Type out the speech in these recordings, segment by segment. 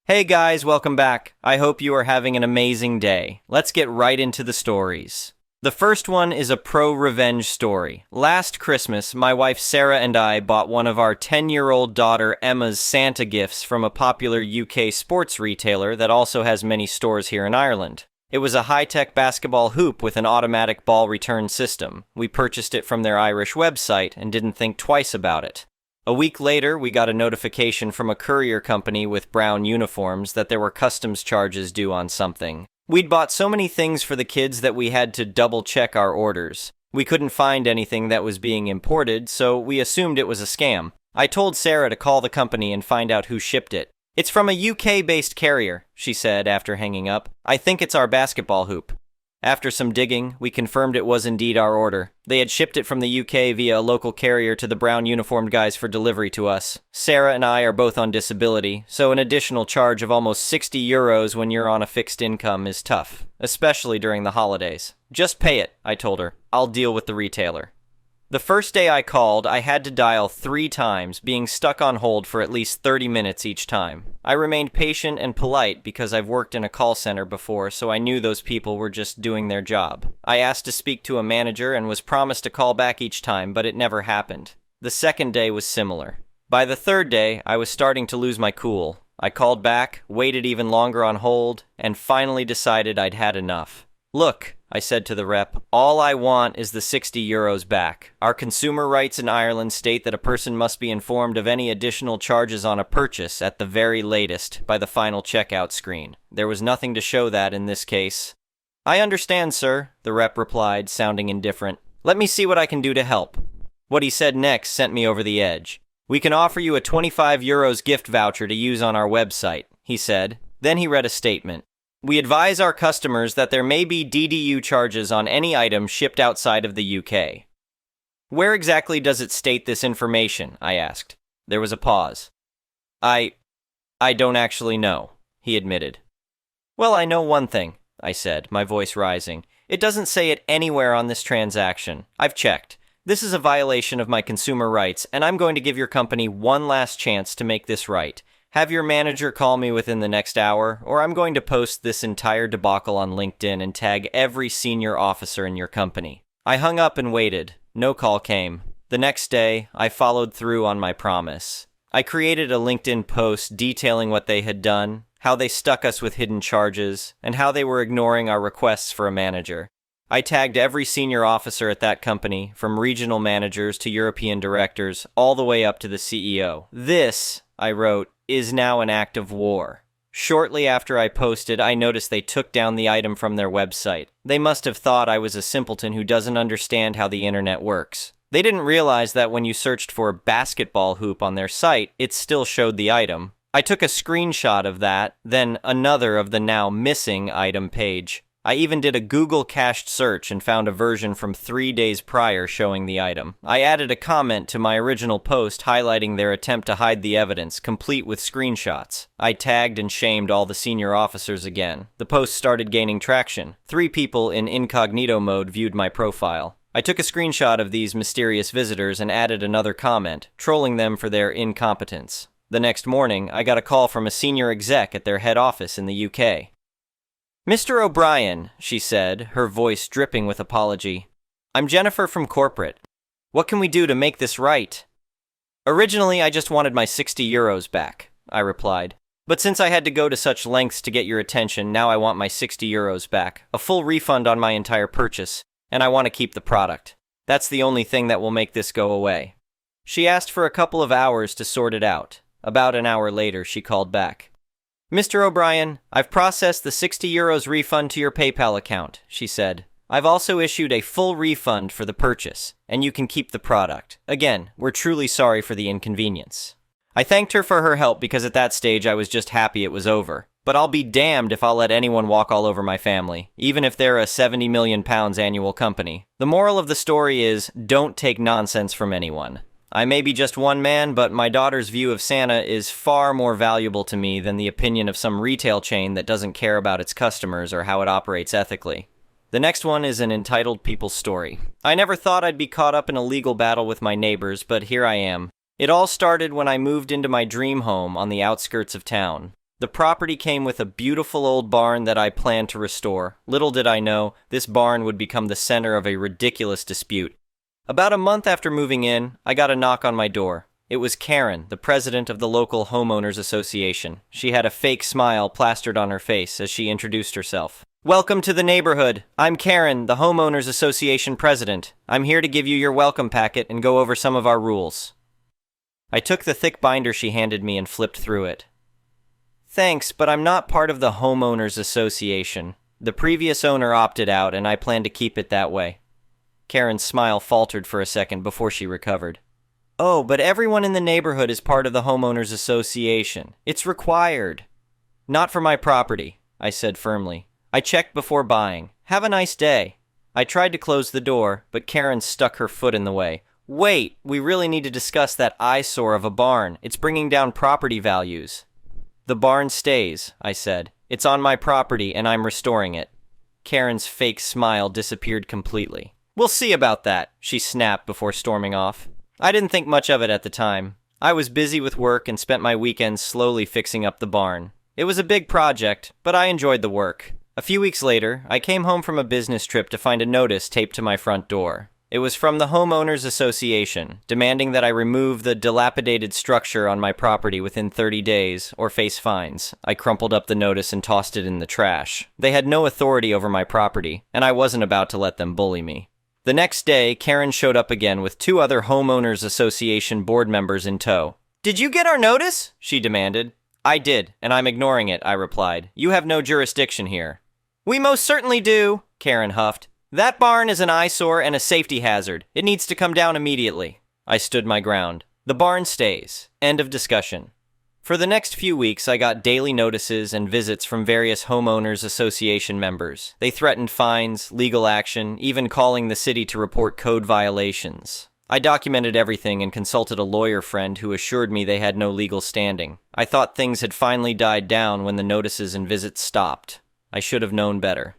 Hey guys, welcome back. I hope you are having an amazing day. Let's get right into the stories. The first one is a pro-revenge story. Last Christmas, my wife Sarah and I bought one of our 10-year-old daughter Emma's Santa gifts from a popular UK sports retailer that also has many stores here in Ireland. It was a high-tech basketball hoop with an automatic ball return system. We purchased it from their Irish website and didn't think twice about it. A week later, we got a notification from a courier company with brown uniforms that there were customs charges due on something. We'd bought so many things for the kids that we had to double-check our orders. We couldn't find anything that was being imported, so we assumed it was a scam. I told Sarah to call the company and find out who shipped it. "It's from a UK-based carrier," she said after hanging up. "I think it's our basketball hoop." After some digging, we confirmed it was indeed our order. They had shipped it from the UK via a local carrier to the brown uniformed guys for delivery to us. Sarah and I are both on disability, so an additional charge of almost €60 when you're on a fixed income is tough, especially during the holidays. "Just pay it," I told her. "I'll deal with the retailer." The first day I called, I had to dial 3 times, being stuck on hold for at least 30 minutes each time. I remained patient and polite because I've worked in a call center before, so I knew those people were just doing their job. I asked to speak to a manager and was promised a call back each time, but it never happened. The second day was similar. By the third day, I was starting to lose my cool. I called back, waited even longer on hold, and finally decided I'd had enough. "Look," I said to the rep, "all I want is the €60 back. Our consumer rights in Ireland state that a person must be informed of any additional charges on a purchase at the very latest by the final checkout screen. There was nothing to show that in this case." "I understand, sir," the rep replied, sounding indifferent. "Let me see what I can do to help." What he said next sent me over the edge. "We can offer you a €25 gift voucher to use on our website," he said. Then he read a statement. "We advise our customers that there may be DDU charges on any item shipped outside of the UK." "Where exactly does it state this information?" I asked. There was a pause. I don't actually know," he admitted. "Well, I know one thing," I said, my voice rising. "It doesn't say it anywhere on this transaction. I've checked. This is a violation of my consumer rights, and I'm going to give your company one last chance to make this right. Have your manager call me within the next hour, or I'm going to post this entire debacle on LinkedIn and tag every senior officer in your company." I hung up and waited. No call came. The next day, I followed through on my promise. I created a LinkedIn post detailing what they had done, how they stuck us with hidden charges, and how they were ignoring our requests for a manager. I tagged every senior officer at that company, from regional managers to European directors, all the way up to the CEO. "This," I wrote, "is now an act of war." Shortly after I posted, I noticed they took down the item from their website. They must have thought I was a simpleton who doesn't understand how the internet works. They didn't realize that when you searched for basketball hoop on their site, it still showed the item. I took a screenshot of that, then another of the now missing item page. I even did a Google cached search and found a version from 3 days prior showing the item. I added a comment to my original post highlighting their attempt to hide the evidence, complete with screenshots. I tagged and shamed all the senior officers again. The post started gaining traction. 3 people in incognito mode viewed my profile. I took a screenshot of these mysterious visitors and added another comment, trolling them for their incompetence. The next morning, I got a call from a senior exec at their head office in the UK. "Mr. O'Brien," she said, her voice dripping with apology. "I'm Jennifer from corporate. What can we do to make this right?" "Originally, I just wanted my €60 back," I replied. "But since I had to go to such lengths to get your attention, now I want my €60 back, a full refund on my entire purchase, and I want to keep the product. That's the only thing that will make this go away." She asked for a couple of hours to sort it out. About an hour later, she called back. "Mr. O'Brien, I've processed the €60 refund to your PayPal account," she said. "I've also issued a full refund for the purchase, and you can keep the product. Again, we're truly sorry for the inconvenience." I thanked her for her help because at that stage I was just happy it was over. But I'll be damned if I'll let anyone walk all over my family, even if they're a £70 million annual company. The moral of the story is, don't take nonsense from anyone. I may be just one man, but my daughter's view of Santa is far more valuable to me than the opinion of some retail chain that doesn't care about its customers or how it operates ethically. The next one is an entitled people's story. I never thought I'd be caught up in a legal battle with my neighbors, but here I am. It all started when I moved into my dream home on the outskirts of town. The property came with a beautiful old barn that I planned to restore. Little did I know, this barn would become the center of a ridiculous dispute. About a month after moving in, I got a knock on my door. It was Karen, the president of the local homeowners association. She had a fake smile plastered on her face as she introduced herself. "Welcome to the neighborhood. I'm Karen, the homeowners association president. I'm here to give you your welcome packet and go over some of our rules." I took the thick binder she handed me and flipped through it. "Thanks, but I'm not part of the homeowners association. The previous owner opted out, and I plan to keep it that way." Karen's smile faltered for a second before she recovered. "Oh, but everyone in the neighborhood is part of the homeowners association. It's required." "Not for my property," I said firmly. "I checked before buying. Have a nice day." I tried to close the door, but Karen stuck her foot in the way. "Wait, we really need to discuss that eyesore of a barn. It's bringing down property values." "The barn stays," I said. "It's on my property and I'm restoring it." Karen's fake smile disappeared completely. "We'll see about that," she snapped before storming off. I didn't think much of it at the time. I was busy with work and spent my weekends slowly fixing up the barn. It was a big project, but I enjoyed the work. A few weeks later, I came home from a business trip to find a notice taped to my front door. It was from the Homeowners Association, demanding that I remove the dilapidated structure on my property within 30 days or face fines. I crumpled up the notice and tossed it in the trash. They had no authority over my property, and I wasn't about to let them bully me. The next day, Karen showed up again with 2 other Homeowners Association board members in tow. "Did you get our notice?" she demanded. "I did, and I'm ignoring it," I replied. "You have no jurisdiction here." "We most certainly do," Karen huffed. "That barn is an eyesore and a safety hazard. It needs to come down immediately." I stood my ground. The barn stays. End of discussion. For the next few weeks, I got daily notices and visits from various homeowners association members. They threatened fines, legal action, even calling the city to report code violations. I documented everything and consulted a lawyer friend who assured me they had no legal standing. I thought things had finally died down when the notices and visits stopped. I should have known better.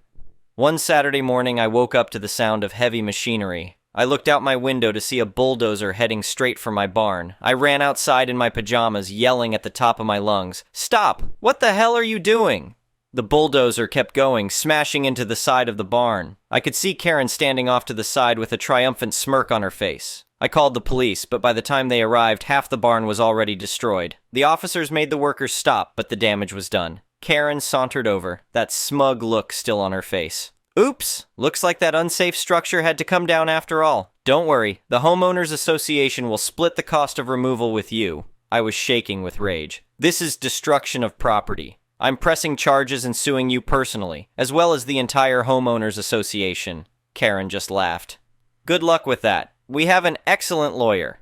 One Saturday morning, I woke up to the sound of heavy machinery. I looked out my window to see a bulldozer heading straight for my barn. I ran outside in my pajamas, yelling at the top of my lungs, "Stop! What the hell are you doing?" The bulldozer kept going, smashing into the side of the barn. I could see Karen standing off to the side with a triumphant smirk on her face. I called the police, but by the time they arrived, half the barn was already destroyed. The officers made the workers stop, but the damage was done. Karen sauntered over, that smug look still on her face. "Oops, looks like that unsafe structure had to come down after all. Don't worry, the Homeowners Association will split the cost of removal with you." I was shaking with rage. "This is destruction of property. I'm pressing charges and suing you personally, as well as the entire Homeowners Association." Karen just laughed. "Good luck with that. We have an excellent lawyer."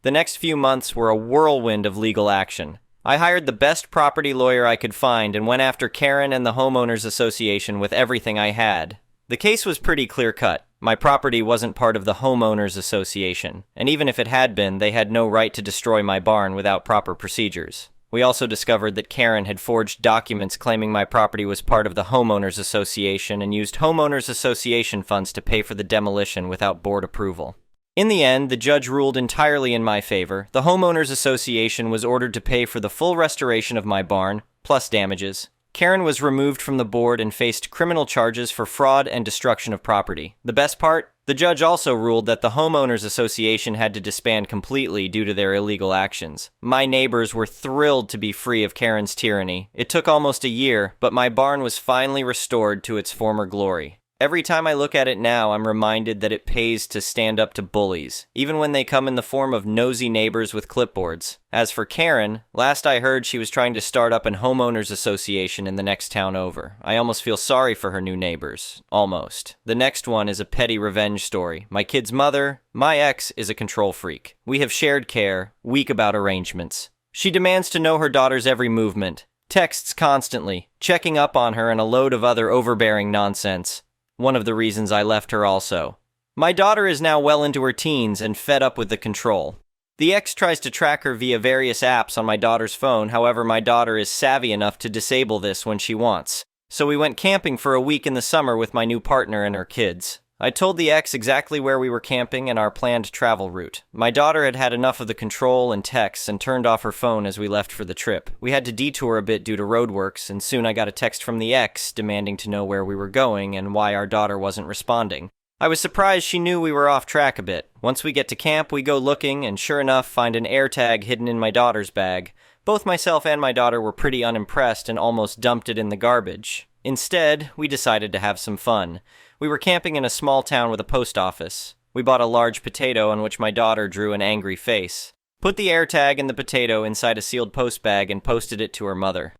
The next few months were a whirlwind of legal action. I hired the best property lawyer I could find and went after Karen and the Homeowners Association with everything I had. The case was pretty clear-cut. My property wasn't part of the Homeowners Association, and even if it had been, they had no right to destroy my barn without proper procedures. We also discovered that Karen had forged documents claiming my property was part of the Homeowners Association and used Homeowners Association funds to pay for the demolition without board approval. In the end, the judge ruled entirely in my favor. The Homeowners Association was ordered to pay for the full restoration of my barn, plus damages. Karen was removed from the board and faced criminal charges for fraud and destruction of property. The best part? The judge also ruled that the Homeowners Association had to disband completely due to their illegal actions. My neighbors were thrilled to be free of Karen's tyranny. It took almost a year, but my barn was finally restored to its former glory. Every time I look at it now, I'm reminded that it pays to stand up to bullies, even when they come in the form of nosy neighbors with clipboards. As for Karen, last I heard she was trying to start up an homeowners association in the next town over. I almost feel sorry for her new neighbors. Almost. The next one is a petty revenge story. My kid's mother, my ex, is a control freak. We have shared care, weak about arrangements. She demands to know her daughter's every movement, texts constantly, checking up on her and a load of other overbearing nonsense. One of the reasons I left her also. My daughter is now well into her teens and fed up with the control. The ex tries to track her via various apps on my daughter's phone, however my daughter is savvy enough to disable this when she wants. So we went camping for a week in the summer with my new partner and her kids. I told the ex exactly where we were camping and our planned travel route. My daughter had had enough of the control and texts and turned off her phone as we left for the trip. We had to detour a bit due to roadworks, and soon I got a text from the ex demanding to know where we were going and why our daughter wasn't responding. I was surprised she knew we were off track a bit. Once we get to camp, we go looking, and sure enough, find an AirTag hidden in my daughter's bag. Both myself and my daughter were pretty unimpressed and almost dumped it in the garbage. Instead, we decided to have some fun. We were camping in a small town with a post office. We bought a large potato on which my daughter drew an angry face. Put the AirTag and the potato inside a sealed post bag and posted it to her mother.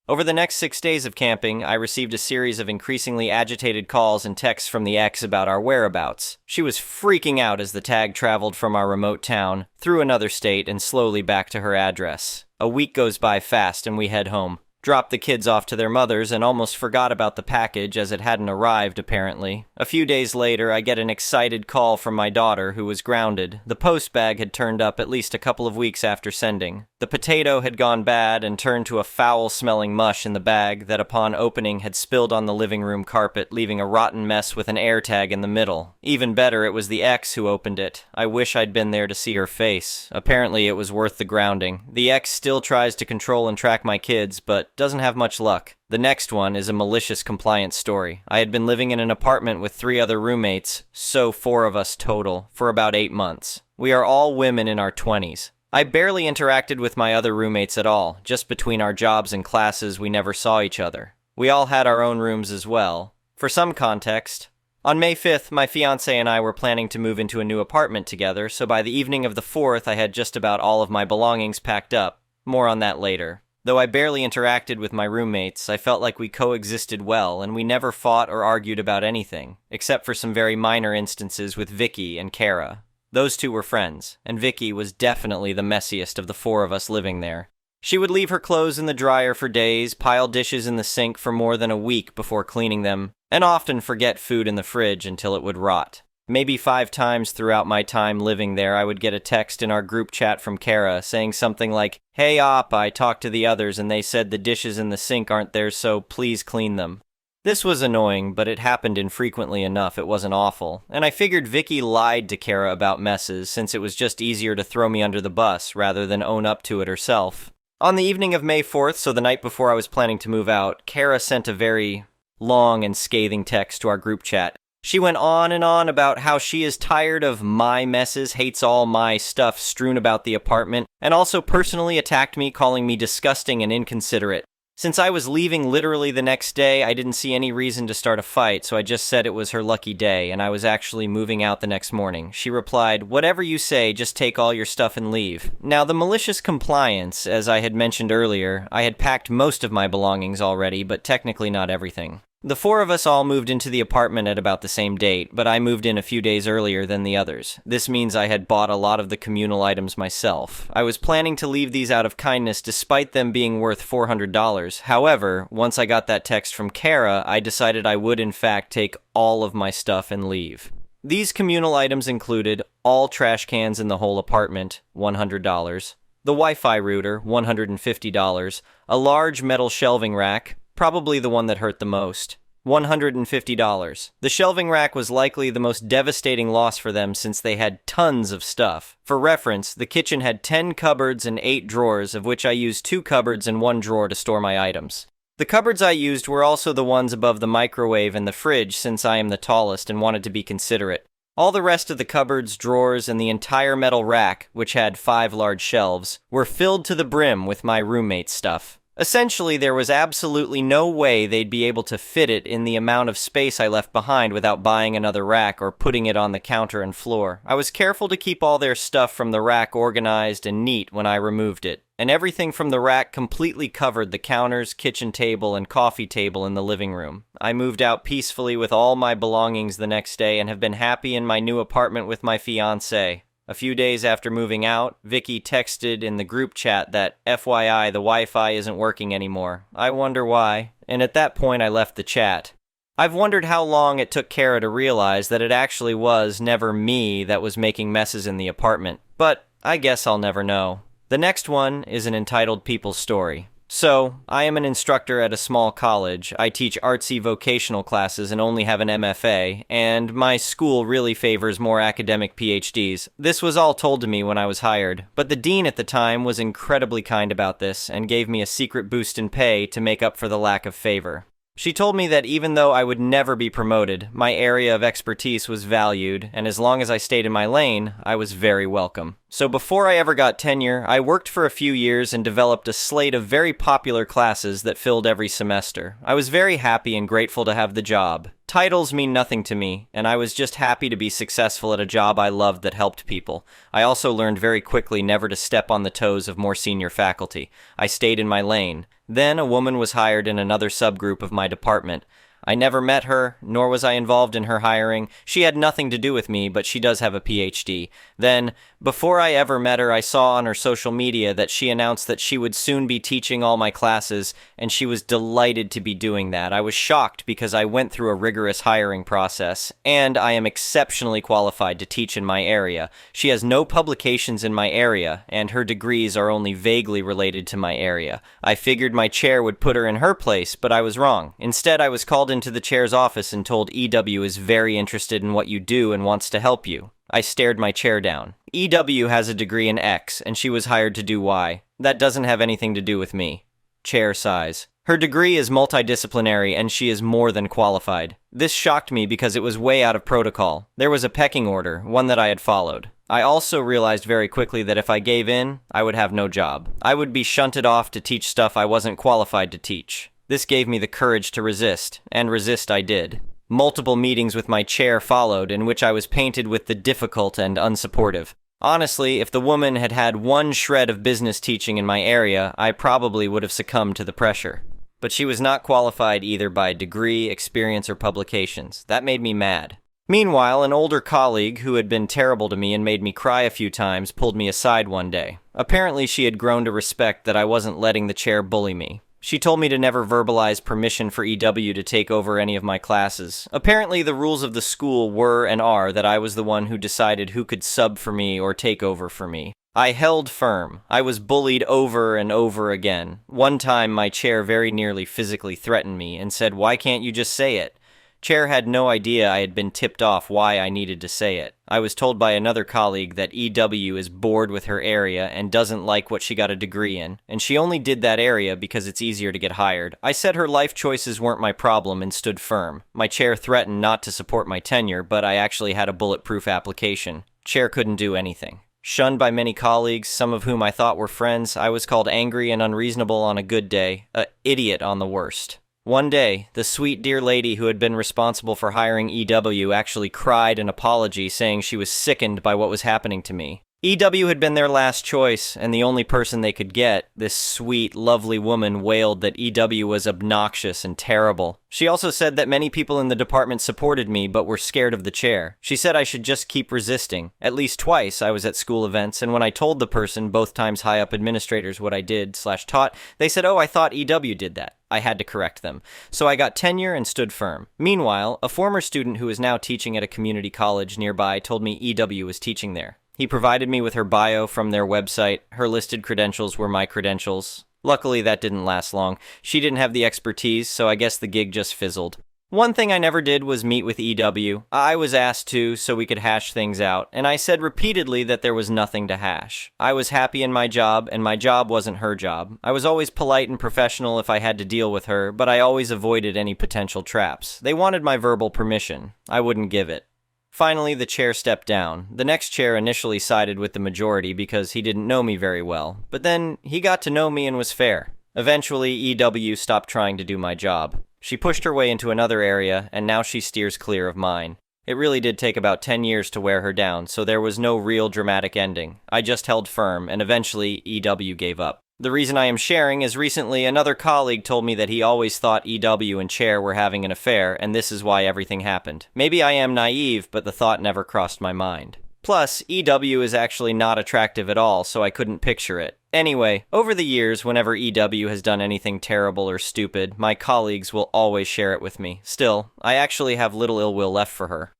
Over the next 6 days of camping, I received a series of increasingly agitated calls and texts from the ex about our whereabouts. She was freaking out as the tag traveled from our remote town, through another state, and slowly back to her address. A week goes by fast and we head home. Dropped the kids off to their mothers and almost forgot about the package as it hadn't arrived, apparently. A few days later, I get an excited call from my daughter, who was grounded. The post bag had turned up at least a couple of weeks after sending. The potato had gone bad and turned to a foul-smelling mush in the bag that upon opening had spilled on the living room carpet, leaving a rotten mess with an AirTag in the middle. Even better, it was the ex who opened it. I wish I'd been there to see her face. Apparently, it was worth the grounding. The ex still tries to control and track my kids, but doesn't have much luck. The next one is a malicious compliance story. I had been living in an apartment with 3 other roommates, so 4 of us total, for about 8 months. We are all women in our 20s. I barely interacted with my other roommates at all. Just between our jobs and classes, we never saw each other. We all had our own rooms as well. For some context, on May 5th, my fiancé and I were planning to move into a new apartment together, so by the evening of the 4th, I had just about all of my belongings packed up. More on that later. Though I barely interacted with my roommates, I felt like we coexisted well, and we never fought or argued about anything, except for some very minor instances with Vicky and Kara. Those two were friends, and Vicky was definitely the messiest of the 4 of us living there. She would leave her clothes in the dryer for days, pile dishes in the sink for more than a week before cleaning them, and often forget food in the fridge until it would rot. Maybe 5 times throughout my time living there, I would get a text in our group chat from Kara saying something like, "Hey op, I talked to the others and they said the dishes in the sink aren't there, so please clean them." This was annoying, but it happened infrequently enough it wasn't awful, and I figured Vicky lied to Kara about messes since it was just easier to throw me under the bus rather than own up to it herself. On the evening of May 4th, so the night before I was planning to move out, Kara sent a very long and scathing text to our group chat. She went on and on about how she is tired of my messes, hates all my stuff strewn about the apartment, and also personally attacked me, calling me disgusting and inconsiderate. Since I was leaving literally the next day, I didn't see any reason to start a fight, so I just said it was her lucky day, and I was actually moving out the next morning. She replied, "Whatever you say, just take all your stuff and leave." Now, the malicious compliance, as I had mentioned earlier, I had packed most of my belongings already, but technically not everything. The 4 of us all moved into the apartment at about the same date, but I moved in a few days earlier than the others. This means I had bought a lot of the communal items myself. I was planning to leave these out of kindness despite them being worth $400. However, once I got that text from Kara, I decided I would in fact take all of my stuff and leave. These communal items included all trash cans in the whole apartment, $100, the Wi-Fi router, $150, a large metal shelving rack, probably the one that hurt the most, $150. The shelving rack was likely the most devastating loss for them since they had tons of stuff. For reference, the kitchen had 10 cupboards and 8 drawers, of which I used 2 cupboards and 1 drawer to store my items. The cupboards I used were also the ones above the microwave and the fridge since I am the tallest and wanted to be considerate. All the rest of the cupboards, drawers, and the entire metal rack, which had 5 large shelves, were filled to the brim with my roommate's stuff. Essentially, there was absolutely no way they'd be able to fit it in the amount of space I left behind without buying another rack or putting it on the counter and floor. I was careful to keep all their stuff from the rack organized and neat when I removed it, and everything from the rack completely covered the counters, kitchen table, and coffee table in the living room. I moved out peacefully with all my belongings the next day and have been happy in my new apartment with my fiancé. A few days after moving out, Vicky texted in the group chat that, FYI, the Wi-Fi isn't working anymore. I wonder why. And at that point, I left the chat. I've wondered how long it took Kara to realize that it actually was never me that was making messes in the apartment. But I guess I'll never know. The next one is an entitled People's Story. So, I am an instructor at a small college. I teach artsy vocational classes and only have an MFA, and my school really favors more academic PhDs. This was all told to me when I was hired, but the dean at the time was incredibly kind about this and gave me a secret boost in pay to make up for the lack of favor. She told me that even though I would never be promoted, my area of expertise was valued, and as long as I stayed in my lane, I was very welcome. So before I ever got tenure, I worked for a few years and developed a slate of very popular classes that filled every semester. I was very happy and grateful to have the job. Titles mean nothing to me, and I was just happy to be successful at a job I loved that helped people. I also learned very quickly never to step on the toes of more senior faculty. I stayed in my lane. Then a woman was hired in another subgroup of my department. I never met her, nor was I involved in her hiring. She had nothing to do with me, but she does have a PhD. Then, before I ever met her, I saw on her social media that she announced that she would soon be teaching all my classes, and she was delighted to be doing that. I was shocked because I went through a rigorous hiring process, and I am exceptionally qualified to teach in my area. She has no publications in my area, and her degrees are only vaguely related to my area. I figured my chair would put her in her place, but I was wrong. Instead, I was called into the chair's office and told EW is very interested in what you do and wants to help you. I stared my chair down. EW has a degree in X, and she was hired to do Y. That doesn't have anything to do with me. Chair sighs. Her degree is multidisciplinary, and she is more than qualified. This shocked me because it was way out of protocol. There was a pecking order, one that I had followed. I also realized very quickly that if I gave in, I would have no job. I would be shunted off to teach stuff I wasn't qualified to teach. This gave me the courage to resist, and resist I did. Multiple meetings with my chair followed, in which I was painted with the difficult and unsupportive. Honestly, if the woman had had one shred of business teaching in my area, I probably would have succumbed to the pressure. But she was not qualified either by degree, experience, or publications. That made me mad. Meanwhile, an older colleague, who had been terrible to me and made me cry a few times, pulled me aside one day. Apparently, she had grown to respect that I wasn't letting the chair bully me. She told me to never verbalize permission for EW to take over any of my classes. Apparently, the rules of the school were and are that I was the one who decided who could sub for me or take over for me. I held firm. I was bullied over and over again. One time, my chair very nearly physically threatened me and said, "Why can't you just say it?" Chair had no idea I had been tipped off why I needed to say it. I was told by another colleague that EW is bored with her area and doesn't like what she got a degree in, and she only did that area because it's easier to get hired. I said her life choices weren't my problem and stood firm. My chair threatened not to support my tenure, but I actually had a bulletproof application. Chair couldn't do anything. Shunned by many colleagues, some of whom I thought were friends, I was called angry and unreasonable on a good day, a idiot on the worst. One day, the sweet dear lady who had been responsible for hiring EW actually cried an apology saying she was sickened by what was happening to me. EW had been their last choice, and the only person they could get. This sweet, lovely woman wailed that EW was obnoxious and terrible. She also said that many people in the department supported me but were scared of the chair. She said I should just keep resisting. At least twice I was at school events, and when I told the person, both times high-up administrators, what I did/taught, they said, "Oh, I thought EW did that." I had to correct them. So I got tenure and stood firm. Meanwhile, a former student who is now teaching at a community college nearby told me EW was teaching there. He provided me with her bio from their website. Her listed credentials were my credentials. Luckily, that didn't last long. She didn't have the expertise, so I guess the gig just fizzled. One thing I never did was meet with EW. I was asked to, so we could hash things out, and I said repeatedly that there was nothing to hash. I was happy in my job, and my job wasn't her job. I was always polite and professional if I had to deal with her, but I always avoided any potential traps. They wanted my verbal permission. I wouldn't give it. Finally, the chair stepped down. The next chair initially sided with the majority because he didn't know me very well, but then he got to know me and was fair. Eventually, EW stopped trying to do my job. She pushed her way into another area, and now she steers clear of mine. It really did take about 10 years to wear her down, so there was no real dramatic ending. I just held firm, and eventually EW gave up. The reason I am sharing is recently another colleague told me that he always thought EW and Chair were having an affair, and this is why everything happened. Maybe I am naive, but the thought never crossed my mind. Plus, EW is actually not attractive at all, so I couldn't picture it. Anyway, over the years, whenever EW has done anything terrible or stupid, my colleagues will always share it with me. Still, I actually have little ill will left for her.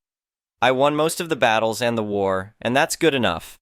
I won most of the battles and the war, and that's good enough.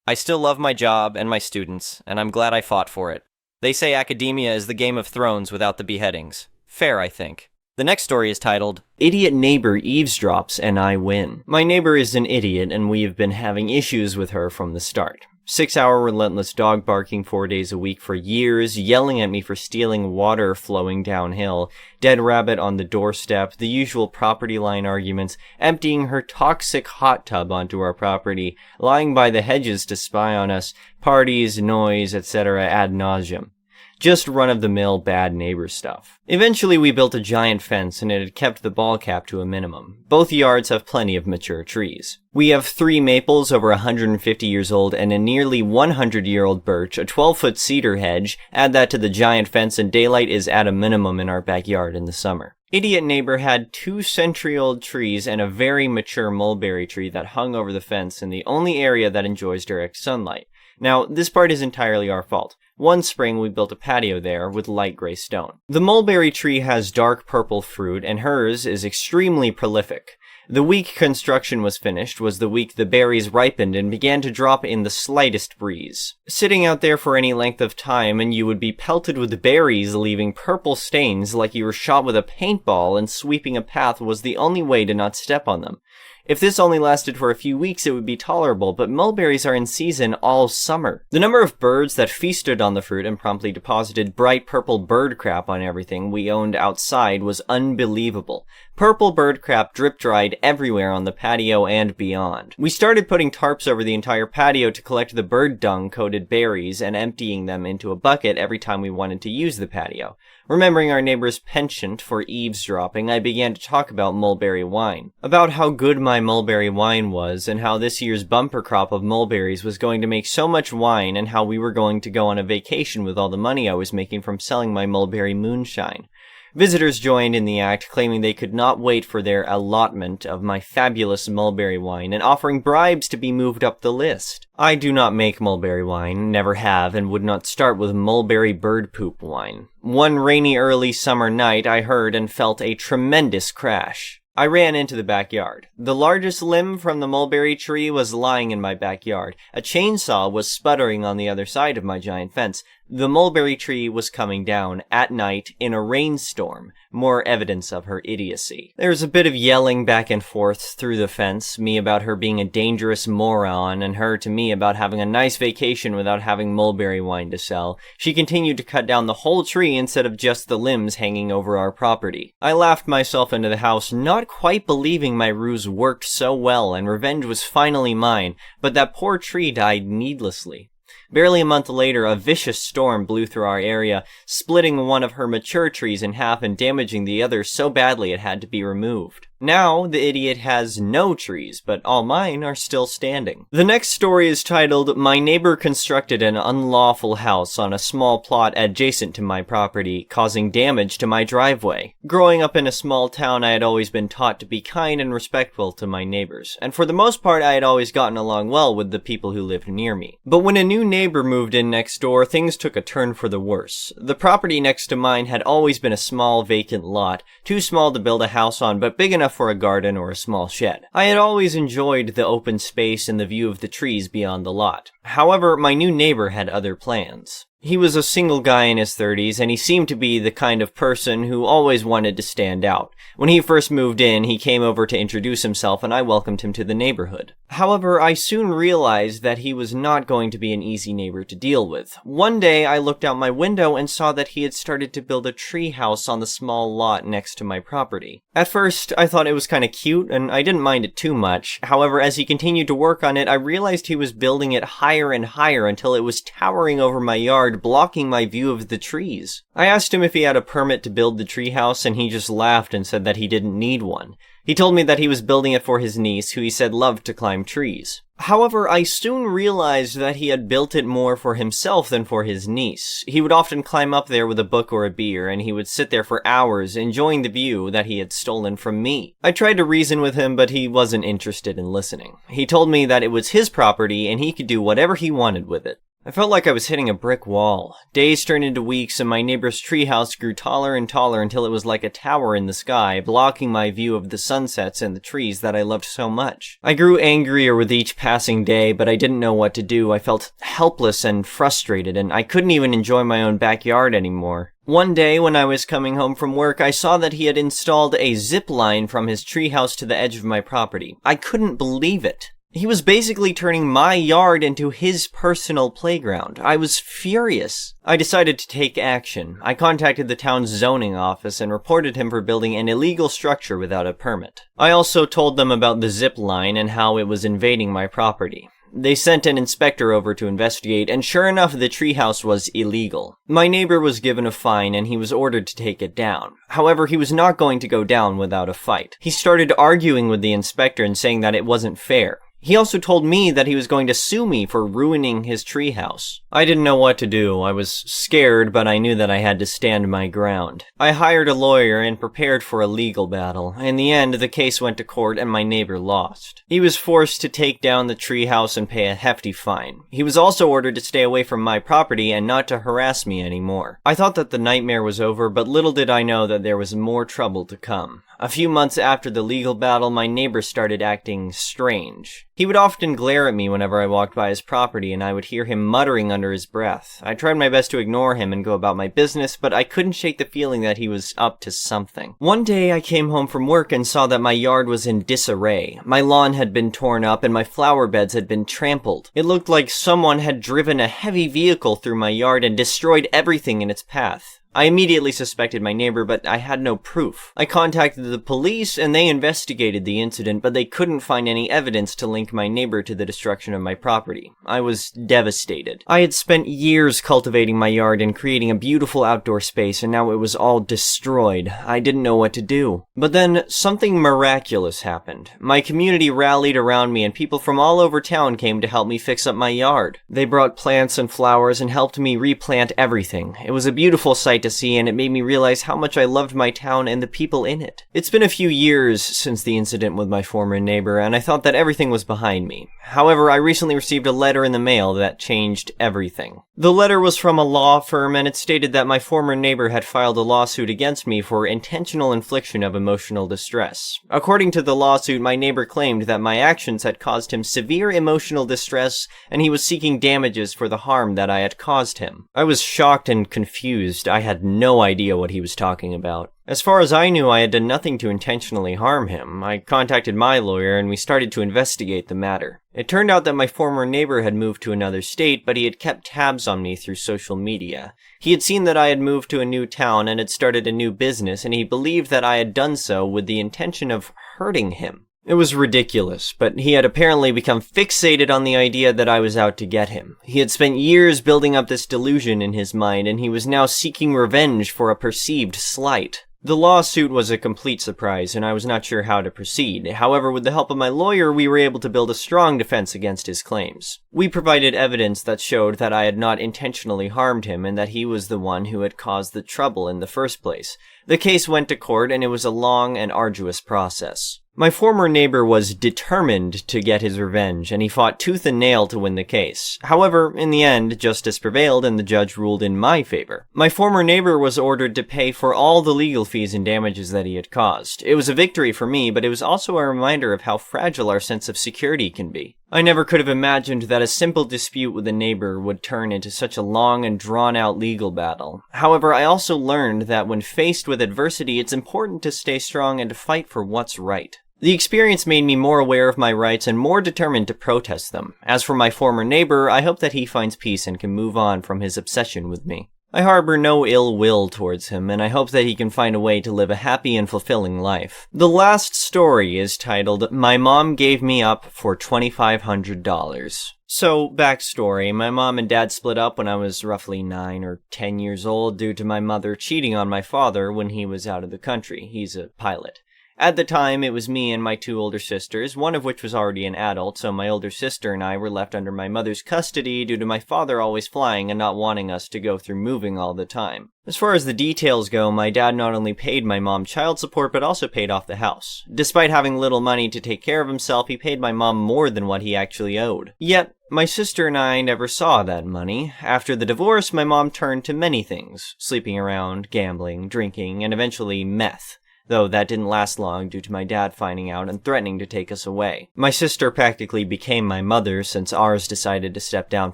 I still love my job and my students, and I'm glad I fought for it. They say academia is the Game of Thrones without the beheadings. Fair, I think. The next story is titled, Idiot Neighbor Eavesdrops and I Win. My neighbor is an idiot and we have been having issues with her from the start. 6-hour relentless dog barking 4 days a week for years, yelling at me for stealing water flowing downhill, dead rabbit on the doorstep, the usual property line arguments, emptying her toxic hot tub onto our property, lying by the hedges to spy on us, parties, noise, etc. ad nauseum. Just run-of-the-mill bad neighbor stuff. Eventually we built a giant fence and it had kept the ball cap to a minimum. Both yards have plenty of mature trees. We have 3 maples over 150 years old and a nearly 100-year-old birch, a 12-foot cedar hedge. Add that to the giant fence and daylight is at a minimum in our backyard in the summer. Idiot neighbor had 2 century-old trees and a very mature mulberry tree that hung over the fence in the only area that enjoys direct sunlight. Now, this part is entirely our fault. One spring, we built a patio there with light gray stone. The mulberry tree has dark purple fruit, and hers is extremely prolific. The week construction was finished was the week the berries ripened and began to drop in the slightest breeze. Sitting out there for any length of time, and you would be pelted with berries, leaving purple stains like you were shot with a paintball, and sweeping a path was the only way to not step on them. If this only lasted for a few weeks, it would be tolerable, but mulberries are in season all summer. The number of birds that feasted on the fruit and promptly deposited bright purple bird crap on everything we owned outside was unbelievable. Purple bird crap drip-dried everywhere on the patio and beyond. We started putting tarps over the entire patio to collect the bird dung-coated berries and emptying them into a bucket every time we wanted to use the patio. Remembering our neighbor's penchant for eavesdropping, I began to talk about mulberry wine. About how good my mulberry wine was, and how this year's bumper crop of mulberries was going to make so much wine, and how we were going to go on a vacation with all the money I was making from selling my mulberry moonshine. Visitors joined in the act, claiming they could not wait for their allotment of my fabulous mulberry wine, and offering bribes to be moved up the list. I do not make mulberry wine, never have, and would not start with mulberry bird poop wine. One rainy early summer night, I heard and felt a tremendous crash. I ran into the backyard. The largest limb from the mulberry tree was lying in my backyard. A chainsaw was sputtering on the other side of my giant fence. The mulberry tree was coming down at night in a rainstorm. More evidence of her idiocy. There was a bit of yelling back and forth through the fence, me about her being a dangerous moron, and her to me about having a nice vacation without having mulberry wine to sell. She continued to cut down the whole tree instead of just the limbs hanging over our property. I laughed myself into the house, not quite believing my ruse worked so well and revenge was finally mine, but that poor tree died needlessly. Barely a month later, a vicious storm blew through our area, splitting one of her mature trees in half and damaging the other so badly it had to be removed. Now, the idiot has no trees, but all mine are still standing. The next story is titled, My Neighbor Constructed an Unlawful House on a Small Plot Adjacent to My Property, Causing Damage to My Driveway. Growing up in a small town, I had always been taught to be kind and respectful to my neighbors, and for the most part, I had always gotten along well with the people who lived near me. But when a new neighbor moved in next door, things took a turn for the worse. The property next to mine had always been a small vacant lot, too small to build a house on, but big enough for a garden or a small shed. I had always enjoyed the open space and the view of the trees beyond the lot. However, my new neighbor had other plans. He was a single guy in his 30s, and he seemed to be the kind of person who always wanted to stand out. When he first moved in, he came over to introduce himself, and I welcomed him to the neighborhood. However, I soon realized that he was not going to be an easy neighbor to deal with. One day, I looked out my window and saw that he had started to build a treehouse on the small lot next to my property. At first, I thought it was kind of cute, and I didn't mind it too much. However, as he continued to work on it, I realized he was building it higher and higher until it was towering over my yard, blocking my view of the trees. I asked him if he had a permit to build the treehouse, and he just laughed and said that he didn't need one. He told me that he was building it for his niece, who he said loved to climb trees. However, I soon realized that he had built it more for himself than for his niece. He would often climb up there with a book or a beer, and he would sit there for hours, enjoying the view that he had stolen from me. I tried to reason with him, but he wasn't interested in listening. He told me that it was his property, and he could do whatever he wanted with it. I felt like I was hitting a brick wall. Days turned into weeks, and my neighbor's treehouse grew taller and taller until it was like a tower in the sky, blocking my view of the sunsets and the trees that I loved so much. I grew angrier with each passing day, but I didn't know what to do. I felt helpless and frustrated, and I couldn't even enjoy my own backyard anymore. One day, when I was coming home from work, I saw that he had installed a zip line from his treehouse to the edge of my property. I couldn't believe it. He was basically turning my yard into his personal playground. I was furious. I decided to take action. I contacted the town's zoning office and reported him for building an illegal structure without a permit. I also told them about the zip line and how it was invading my property. They sent an inspector over to investigate, and sure enough, the treehouse was illegal. My neighbor was given a fine, and he was ordered to take it down. However, he was not going to go down without a fight. He started arguing with the inspector and saying that it wasn't fair. He also told me that he was going to sue me for ruining his treehouse. I didn't know what to do. I was scared, but I knew that I had to stand my ground. I hired a lawyer and prepared for a legal battle. In the end, the case went to court and my neighbor lost. He was forced to take down the treehouse and pay a hefty fine. He was also ordered to stay away from my property and not to harass me anymore. I thought that the nightmare was over, but little did I know that there was more trouble to come. A few months after the legal battle, my neighbor started acting strange. He would often glare at me whenever I walked by his property, and I would hear him muttering under his breath. I tried my best to ignore him and go about my business, but I couldn't shake the feeling that he was up to something. One day, I came home from work and saw that my yard was in disarray. My lawn had been torn up, and my flower beds had been trampled. It looked like someone had driven a heavy vehicle through my yard and destroyed everything in its path. I immediately suspected my neighbor, but I had no proof. I contacted the police, and they investigated the incident, but they couldn't find any evidence to link my neighbor to the destruction of my property. I was devastated. I had spent years cultivating my yard and creating a beautiful outdoor space, and now it was all destroyed. I didn't know what to do. But then, something miraculous happened. My community rallied around me, and people from all over town came to help me fix up my yard. They brought plants and flowers and helped me replant everything. It was a beautiful sight to see, and it made me realize how much I loved my town and the people in it. It's been a few years since the incident with my former neighbor, and I thought that everything was behind me. However, I recently received a letter in the mail that changed everything. The letter was from a law firm, and it stated that my former neighbor had filed a lawsuit against me for intentional infliction of emotional distress. According to the lawsuit, my neighbor claimed that my actions had caused him severe emotional distress, and he was seeking damages for the harm that I had caused him. I was shocked and confused. I had no idea what he was talking about. As far as I knew, I had done nothing to intentionally harm him. I contacted my lawyer and we started to investigate the matter. It turned out that my former neighbor had moved to another state, but he had kept tabs on me through social media. He had seen that I had moved to a new town and had started a new business, and he believed that I had done so with the intention of hurting him. It was ridiculous, but he had apparently become fixated on the idea that I was out to get him. He had spent years building up this delusion in his mind, and he was now seeking revenge for a perceived slight. The lawsuit was a complete surprise, and I was not sure how to proceed. However, with the help of my lawyer, we were able to build a strong defense against his claims. We provided evidence that showed that I had not intentionally harmed him and that he was the one who had caused the trouble in the first place. The case went to court, and it was a long and arduous process. My former neighbor was determined to get his revenge, and he fought tooth and nail to win the case. However, in the end, justice prevailed and the judge ruled in my favor. My former neighbor was ordered to pay for all the legal fees and damages that he had caused. It was a victory for me, but it was also a reminder of how fragile our sense of security can be. I never could have imagined that a simple dispute with a neighbor would turn into such a long and drawn-out legal battle. However, I also learned that when faced with adversity, it's important to stay strong and to fight for what's right. The experience made me more aware of my rights and more determined to protest them. As for my former neighbor, I hope that he finds peace and can move on from his obsession with me. I harbor no ill will towards him, and I hope that he can find a way to live a happy and fulfilling life. The last story is titled, My Mom Gave Me Up for $2,500. So, backstory, my mom and dad split up when I was roughly 9 or 10 years old due to my mother cheating on my father when he was out of the country. He's a pilot. At the time, it was me and my two older sisters, one of which was already an adult, so my older sister and I were left under my mother's custody due to my father always flying and not wanting us to go through moving all the time. As far as the details go, my dad not only paid my mom child support, but also paid off the house. Despite having little money to take care of himself, he paid my mom more than what he actually owed. Yet, my sister and I never saw that money. After the divorce, my mom turned to many things: sleeping around, gambling, drinking, and eventually meth. Though that didn't last long due to my dad finding out and threatening to take us away. My sister practically became my mother since ours decided to step down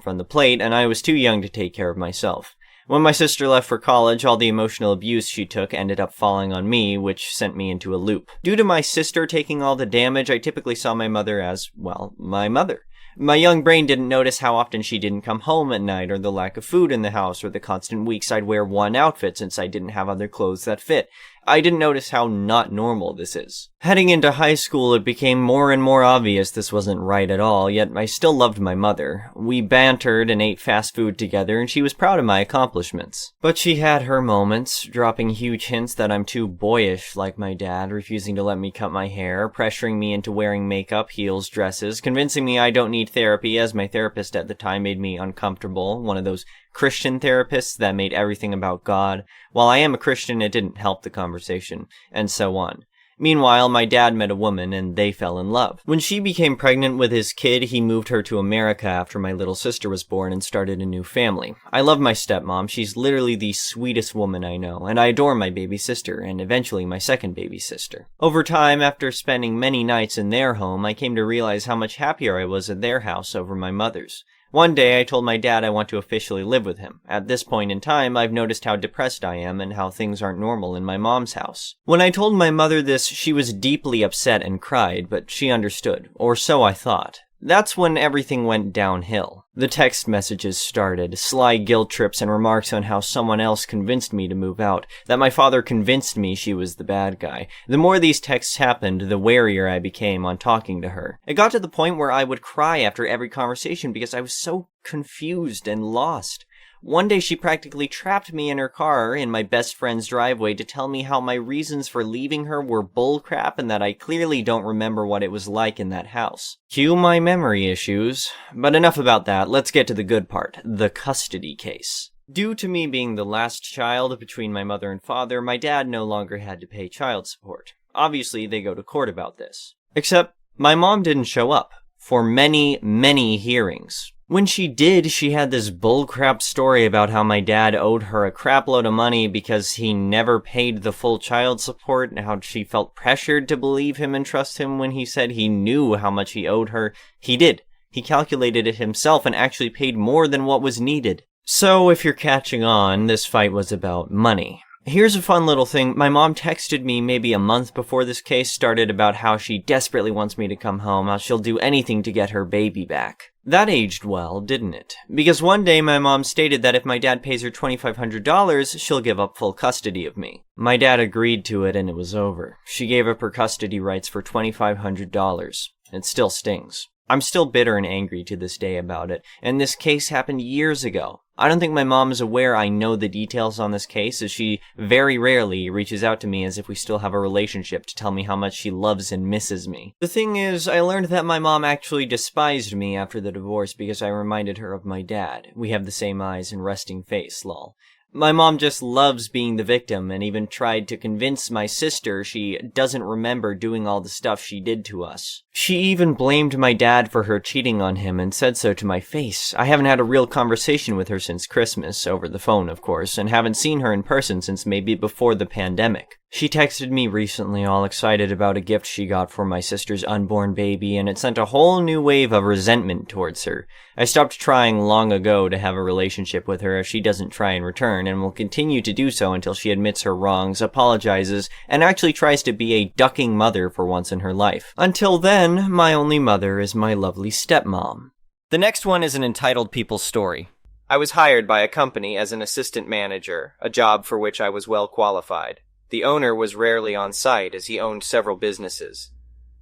from the plate, and I was too young to take care of myself. When my sister left for college, all the emotional abuse she took ended up falling on me, which sent me into a loop. Due to my sister taking all the damage, I typically saw my mother as, well, my mother. My young brain didn't notice how often she didn't come home at night, or the lack of food in the house, or the constant weeks I'd wear one outfit since I didn't have other clothes that fit. I didn't notice how not normal this is. Heading into high school, it became more and more obvious this wasn't right at all, yet I still loved my mother. We bantered and ate fast food together, and she was proud of my accomplishments. But she had her moments, dropping huge hints that I'm too boyish like my dad, refusing to let me cut my hair, pressuring me into wearing makeup, heels, dresses, convincing me I don't need therapy as my therapist at the time made me uncomfortable, one of those Christian therapists that made everything about God. While I am a Christian, it didn't help the conversation, and so on. Meanwhile, my dad met a woman, and they fell in love. When she became pregnant with his kid, he moved her to America after my little sister was born and started a new family. I love my stepmom. She's literally the sweetest woman I know, and I adore my baby sister, and eventually my second baby sister. Over time, after spending many nights in their home, I came to realize how much happier I was at their house over my mother's. One day, I told my dad I want to officially live with him. At this point in time, I've noticed how depressed I am and how things aren't normal in my mom's house. When I told my mother this, she was deeply upset and cried, but she understood, or so I thought. That's when everything went downhill. The text messages started, sly guilt trips and remarks on how someone else convinced me to move out, that my father convinced me she was the bad guy. The more these texts happened, the warier I became on talking to her. It got to the point where I would cry after every conversation because I was so confused and lost. One day she practically trapped me in her car in my best friend's driveway to tell me how my reasons for leaving her were bullcrap and that I clearly don't remember what it was like in that house. Cue my memory issues. But enough about that, let's get to the good part, the custody case. Due to me being the last child between my mother and father, my dad no longer had to pay child support. Obviously, they go to court about this. Except, my mom didn't show up for many, many hearings. When she did, she had this bullcrap story about how my dad owed her a crapload of money because he never paid the full child support, and how she felt pressured to believe him and trust him when he said he knew how much he owed her. He did. He calculated it himself and actually paid more than what was needed. So, if you're catching on, this fight was about money. Here's a fun little thing. My mom texted me maybe a month before this case started about how she desperately wants me to come home, how she'll do anything to get her baby back. That aged well, didn't it? Because one day my mom stated that if my dad pays her $2,500, she'll give up full custody of me. My dad agreed to it and it was over. She gave up her custody rights for $2,500. It still stings. I'm still bitter and angry to this day about it, and this case happened years ago. I don't think my mom is aware I know the details on this case, as she very rarely reaches out to me as if we still have a relationship to tell me how much she loves and misses me. The thing is, I learned that my mom actually despised me after the divorce because I reminded her of my dad. We have the same eyes and resting face, lol. My mom just loves being the victim and even tried to convince my sister she doesn't remember doing all the stuff she did to us. She even blamed my dad for her cheating on him and said so to my face. I haven't had a real conversation with her since Christmas, over the phone of course, and haven't seen her in person since maybe before the pandemic. She texted me recently all excited about a gift she got for my sister's unborn baby, and it sent a whole new wave of resentment towards her. I stopped trying long ago to have a relationship with her if she doesn't try in return, and will continue to do so until she admits her wrongs, apologizes, and actually tries to be a ducking mother for once in her life. Until then, my only mother is my lovely stepmom. The next one is an entitled people's story. I was hired by a company as an assistant manager, a job for which I was well qualified. The owner was rarely on site as he owned several businesses.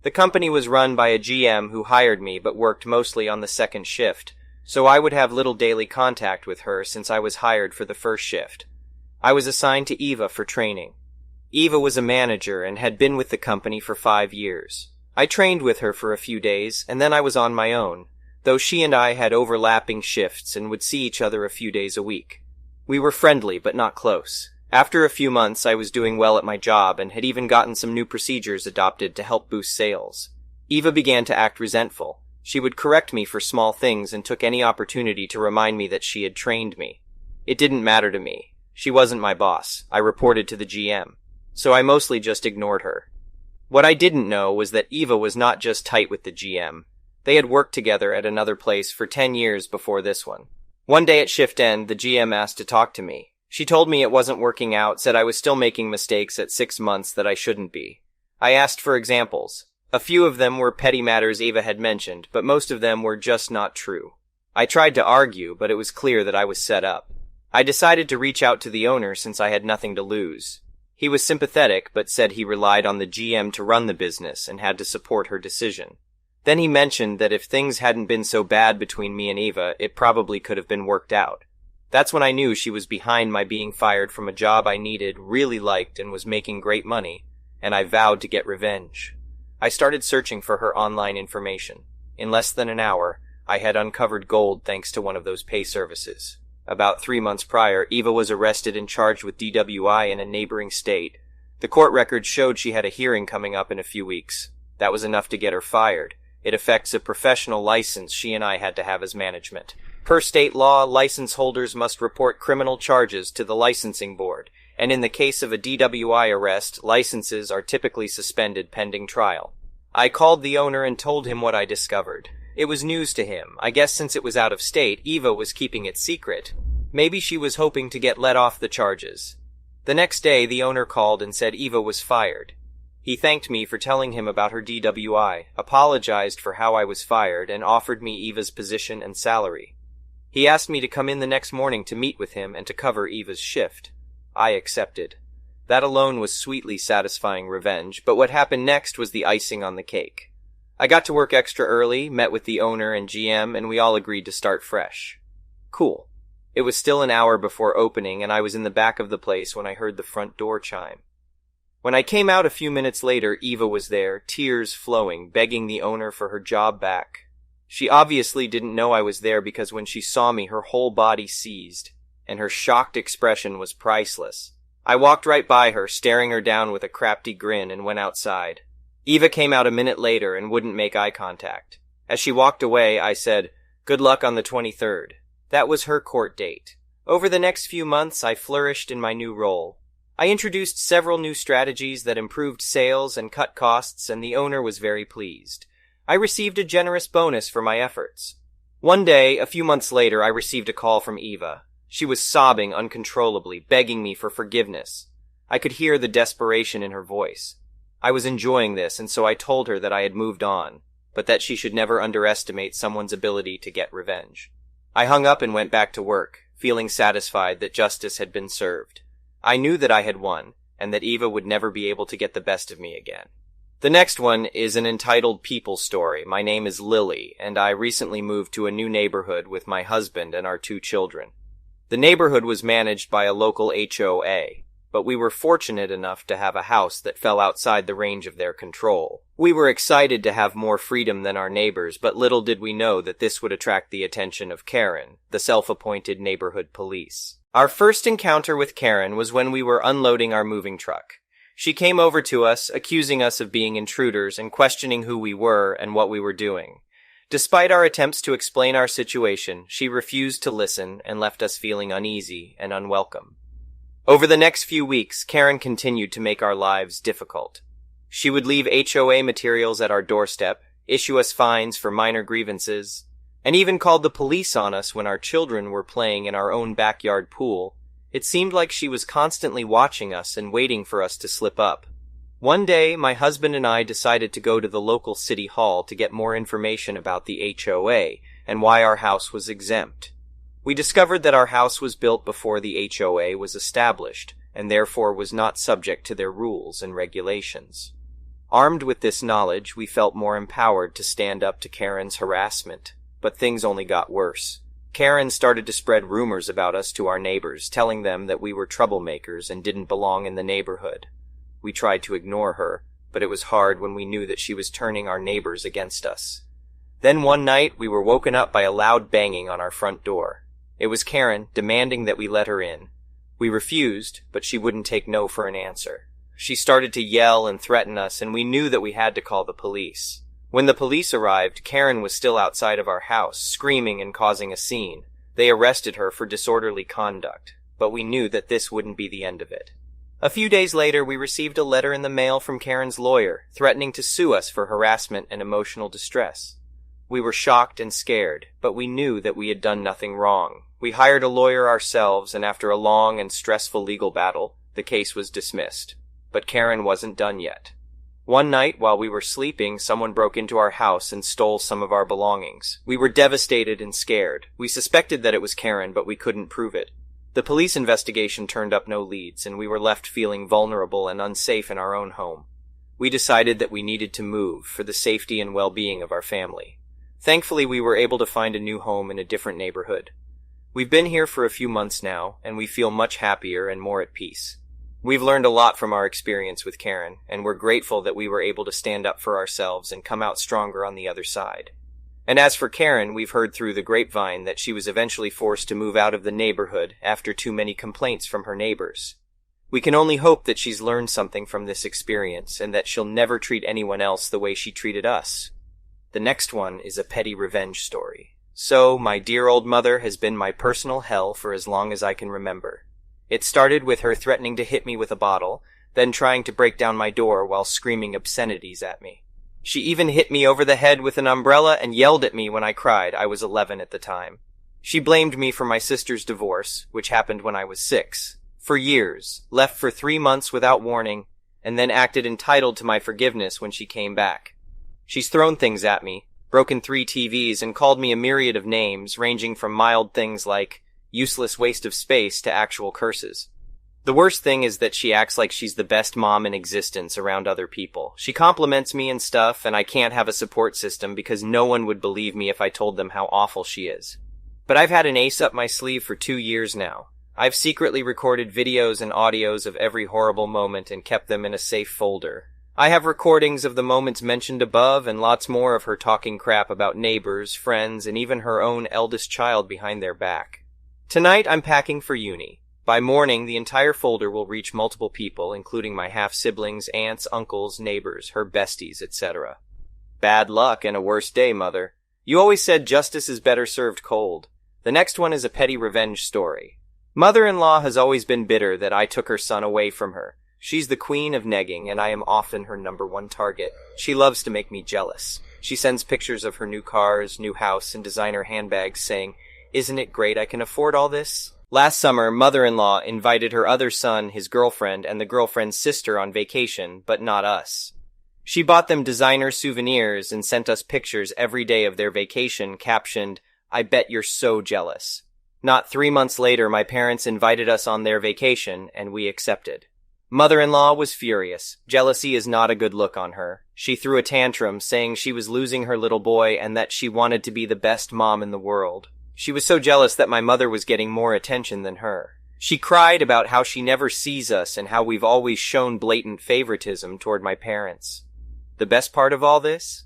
The company was run by a GM who hired me but worked mostly on the second shift, so I would have little daily contact with her since I was hired for the first shift. I was assigned to Eva for training. Eva was a manager and had been with the company for 5 years. I trained with her for a few days, and then I was on my own, though she and I had overlapping shifts and would see each other a few days a week. We were friendly, but not close. After a few months, I was doing well at my job and had even gotten some new procedures adopted to help boost sales. Eva began to act resentful. She would correct me for small things and took any opportunity to remind me that she had trained me. It didn't matter to me. She wasn't my boss. I reported to the GM. So I mostly just ignored her. What I didn't know was that Eva was not just tight with the GM. They had worked together at another place for 10 years before this one. One day at shift end, the GM asked to talk to me. She told me it wasn't working out, said I was still making mistakes at 6 months that I shouldn't be. I asked for examples. A few of them were petty matters Eva had mentioned, but most of them were just not true. I tried to argue, but it was clear that I was set up. I decided to reach out to the owner since I had nothing to lose. He was sympathetic, but said he relied on the GM to run the business and had to support her decision. Then he mentioned that if things hadn't been so bad between me and Eva, it probably could have been worked out. That's when I knew she was behind my being fired from a job I needed, really liked, and was making great money, and I vowed to get revenge. I started searching for her online information. In less than an hour, I had uncovered gold thanks to one of those pay services. About 3 months prior, Eva was arrested and charged with DWI in a neighboring state. The court records showed she had a hearing coming up in a few weeks. That was enough to get her fired. It affects a professional license she and I had to have as management. Per state law, license holders must report criminal charges to the licensing board, and in the case of a DWI arrest, licenses are typically suspended pending trial. I called the owner and told him what I discovered. It was news to him. I guess since it was out of state, Eva was keeping it secret. Maybe she was hoping to get let off the charges. The next day, the owner called and said Eva was fired. He thanked me for telling him about her DWI, apologized for how I was fired, and offered me Eva's position and salary. He asked me to come in the next morning to meet with him and to cover Eva's shift. I accepted. That alone was sweetly satisfying revenge, but what happened next was the icing on the cake. I got to work extra early, met with the owner and GM, and we all agreed to start fresh. Cool. It was still an hour before opening, and I was in the back of the place when I heard the front door chime. When I came out a few minutes later, Eva was there, tears flowing, begging the owner for her job back. She obviously didn't know I was there because when she saw me, her whole body seized, and her shocked expression was priceless. I walked right by her, staring her down with a crafty grin, and went outside. Eva came out a minute later and wouldn't make eye contact. As she walked away, I said, "Good luck on the 23rd. That was her court date. Over the next few months, I flourished in my new role. I introduced several new strategies that improved sales and cut costs, and the owner was very pleased. I received a generous bonus for my efforts. One day, a few months later, I received a call from Eva. She was sobbing uncontrollably, begging me for forgiveness. I could hear the desperation in her voice. I was enjoying this, and so I told her that I had moved on, but that she should never underestimate someone's ability to get revenge. I hung up and went back to work, feeling satisfied that justice had been served. I knew that I had won, and that Eva would never be able to get the best of me again. The next one is an entitled People Story. My name is Lily, and I recently moved to a new neighborhood with my husband and our 2 children. The neighborhood was managed by a local HOA, but we were fortunate enough to have a house that fell outside the range of their control. We were excited to have more freedom than our neighbors, but little did we know that this would attract the attention of Karen, the self-appointed neighborhood police. Our first encounter with Karen was when we were unloading our moving truck. She came over to us, accusing us of being intruders and questioning who we were and what we were doing. Despite our attempts to explain our situation, she refused to listen and left us feeling uneasy and unwelcome. Over the next few weeks, Karen continued to make our lives difficult. She would leave HOA materials at our doorstep, issue us fines for minor grievances, and even called the police on us when our children were playing in our own backyard pool. It seemed like she was constantly watching us and waiting for us to slip up. One day, my husband and I decided to go to the local city hall to get more information about the HOA and why our house was exempt. We discovered that our house was built before the HOA was established, and therefore was not subject to their rules and regulations. Armed with this knowledge, we felt more empowered to stand up to Karen's harassment, but things only got worse. Karen started to spread rumors about us to our neighbors, telling them that we were troublemakers and didn't belong in the neighborhood. We tried to ignore her, but it was hard when we knew that she was turning our neighbors against us. Then one night, we were woken up by a loud banging on our front door. It was Karen, demanding that we let her in. We refused, but she wouldn't take no for an answer. She started to yell and threaten us, and we knew that we had to call the police. When the police arrived, Karen was still outside of our house, screaming and causing a scene. They arrested her for disorderly conduct, but we knew that this wouldn't be the end of it. A few days later, we received a letter in the mail from Karen's lawyer, threatening to sue us for harassment and emotional distress. We were shocked and scared, but we knew that we had done nothing wrong. We hired a lawyer ourselves, and after a long and stressful legal battle, the case was dismissed. But Karen wasn't done yet. One night, while we were sleeping, someone broke into our house and stole some of our belongings. We were devastated and scared. We suspected that it was Karen, but we couldn't prove it. The police investigation turned up no leads, and we were left feeling vulnerable and unsafe in our own home. We decided that we needed to move for the safety and well-being of our family. Thankfully, we were able to find a new home in a different neighborhood. We've been here for a few months now, and we feel much happier and more at peace. We've learned a lot from our experience with Karen, and we're grateful that we were able to stand up for ourselves and come out stronger on the other side. And as for Karen, we've heard through the grapevine that she was eventually forced to move out of the neighborhood after too many complaints from her neighbors. We can only hope that she's learned something from this experience and that she'll never treat anyone else the way she treated us. The next one is a petty revenge story. So, my dear old mother has been my personal hell for as long as I can remember. It started with her threatening to hit me with a bottle, then trying to break down my door while screaming obscenities at me. She even hit me over the head with an umbrella and yelled at me when I cried. I was 11 at the time. She blamed me for my sister's divorce, which happened when I was 6. For years, left for 3 months without warning, and then acted entitled to my forgiveness when she came back. She's thrown things at me, broken 3 TVs, and called me a myriad of names, ranging from mild things like useless waste of space to actual curses. The worst thing is that she acts like she's the best mom in existence around other people. She compliments me and stuff, and I can't have a support system because no one would believe me if I told them how awful she is. But I've had an ace up my sleeve for 2 years now. I've secretly recorded videos and audios of every horrible moment and kept them in a safe folder. I have recordings of the moments mentioned above and lots more of her talking crap about neighbors, friends, and even her own eldest child behind their back. Tonight I'm packing for uni. By morning, the entire folder will reach multiple people, including my half-siblings, aunts, uncles, neighbors, her besties, etc. Bad luck and a worse day, Mother. You always said justice is better served cold. The next one is a petty revenge story. Mother-in-law has always been bitter that I took her son away from her. She's the queen of negging, and I am often her #1 target. She loves to make me jealous. She sends pictures of her new cars, new house, and designer handbags saying, "Isn't it great I can afford all this?" Last summer, mother-in-law invited her other son, his girlfriend, and the girlfriend's sister on vacation, but not us. She bought them designer souvenirs and sent us pictures every day of their vacation, captioned, "I bet you're so jealous." Not 3 months later, my parents invited us on their vacation, and we accepted. Mother-in-law was furious. Jealousy is not a good look on her. She threw a tantrum, saying she was losing her little boy and that she wanted to be the best mom in the world. She was so jealous that my mother was getting more attention than her. She cried about how she never sees us and how we've always shown blatant favoritism toward my parents. The best part of all this?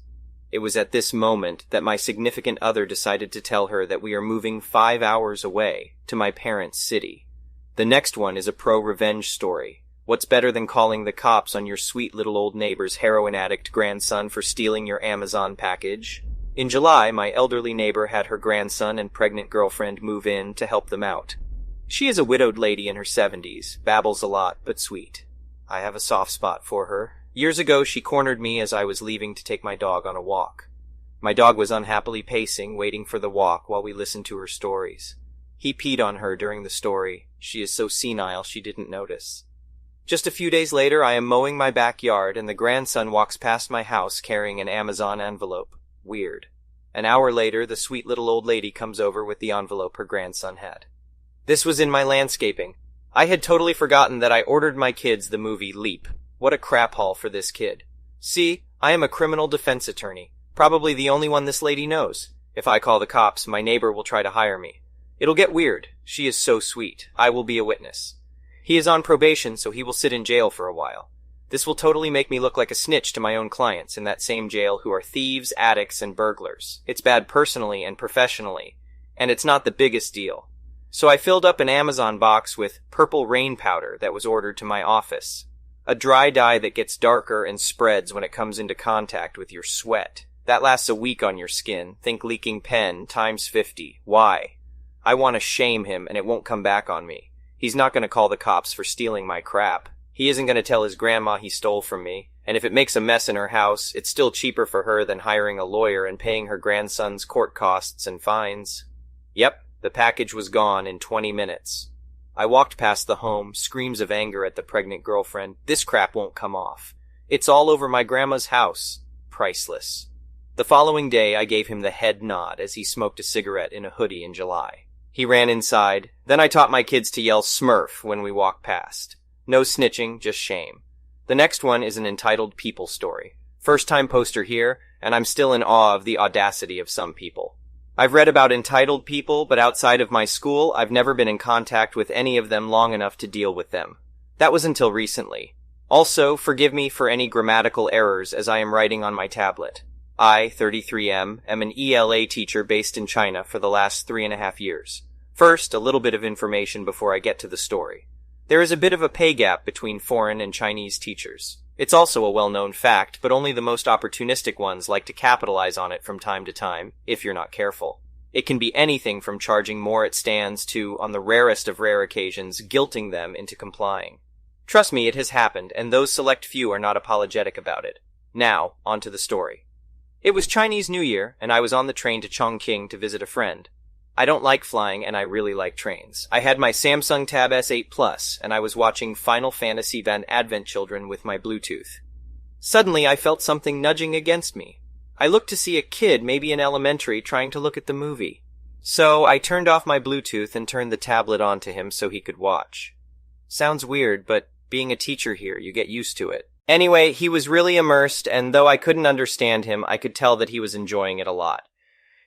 It was at this moment that my significant other decided to tell her that we are moving 5 hours away to my parents' city. The next one is a pro-revenge story. What's better than calling the cops on your sweet little old neighbor's heroin addict grandson for stealing your Amazon package? In July, my elderly neighbor had her grandson and pregnant girlfriend move in to help them out. She is a widowed lady in her 70s, babbles a lot, but sweet. I have a soft spot for her. Years ago, she cornered me as I was leaving to take my dog on a walk. My dog was unhappily pacing, waiting for the walk while we listened to her stories. He peed on her during the story. She is so senile she didn't notice. Just a few days later, I am mowing my backyard and the grandson walks past my house carrying an Amazon envelope. Weird. An hour later, the sweet little old lady comes over with the envelope her grandson had. This was in my landscaping. I had totally forgotten that I ordered my kids the movie Leap. What a crap haul for this kid. See, I am a criminal defense attorney. Probably the only one this lady knows. If I call the cops, my neighbor will try to hire me. It'll get weird. She is so sweet. I will be a witness. He is on probation, so he will sit in jail for a while. This will totally make me look like a snitch to my own clients in that same jail who are thieves, addicts, and burglars. It's bad personally and professionally, and it's not the biggest deal. So I filled up an Amazon box with purple rain powder that was ordered to my office. A dry dye that gets darker and spreads when it comes into contact with your sweat. That lasts a week on your skin. Think leaking pen times 50. Why? I want to shame him and it won't come back on me. He's not going to call the cops for stealing my crap. He isn't going to tell his grandma he stole from me. And if it makes a mess in her house, it's still cheaper for her than hiring a lawyer and paying her grandson's court costs and fines. Yep, the package was gone in 20 minutes. I walked past the home, screams of anger at the pregnant girlfriend. This crap won't come off. It's all over my grandma's house. Priceless. The following day, I gave him the head nod as he smoked a cigarette in a hoodie in July. He ran inside. Then I taught my kids to yell Smurf when we walked past. No snitching, just shame. The next one is an entitled people story. First time poster here, and I'm still in awe of the audacity of some people. I've read about entitled people, but outside of my school, I've never been in contact with any of them long enough to deal with them. That was until recently. Also, forgive me for any grammatical errors as I am writing on my tablet. I, 33M, am an ELA teacher based in China for the last 3.5 years. First, a little bit of information before I get to the story. There is a bit of a pay gap between foreign and Chinese teachers. It's also a well-known fact, but only the most opportunistic ones like to capitalize on it from time to time, if you're not careful. It can be anything from charging more at stands to, on the rarest of rare occasions, guilting them into complying. Trust me, it has happened, and those select few are not apologetic about it. Now, on to the story. It was Chinese New Year, and I was on the train to Chongqing to visit a friend. I don't like flying, and I really like trains. I had my Samsung Tab S8 Plus, and I was watching Final Fantasy Van Advent Children with my Bluetooth. Suddenly, I felt something nudging against me. I looked to see a kid, maybe in elementary, trying to look at the movie. So, I turned off my Bluetooth and turned the tablet on to him so he could watch. Sounds weird, but being a teacher here, you get used to it. Anyway, he was really immersed, and though I couldn't understand him, I could tell that he was enjoying it a lot.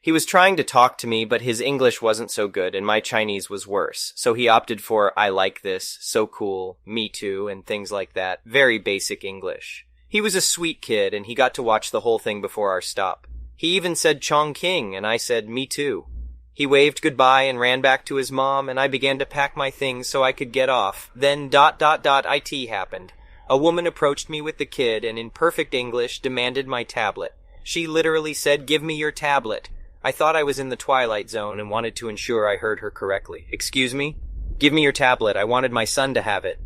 He was trying to talk to me, but his English wasn't so good, and my Chinese was worse, so he opted for "I like this," "so cool," "me too," and things like that. Very basic English. He was a sweet kid, and he got to watch the whole thing before our stop. He even said Chongqing, and I said, "Me too." He waved goodbye and ran back to his mom, and I began to pack my things so I could get off. Then ... IT happened. A woman approached me with the kid, and in perfect English demanded my tablet. She literally said, "Give me your tablet." I thought I was in the Twilight Zone and wanted to ensure I heard her correctly. "Excuse me? Give me your tablet. I wanted my son to have it."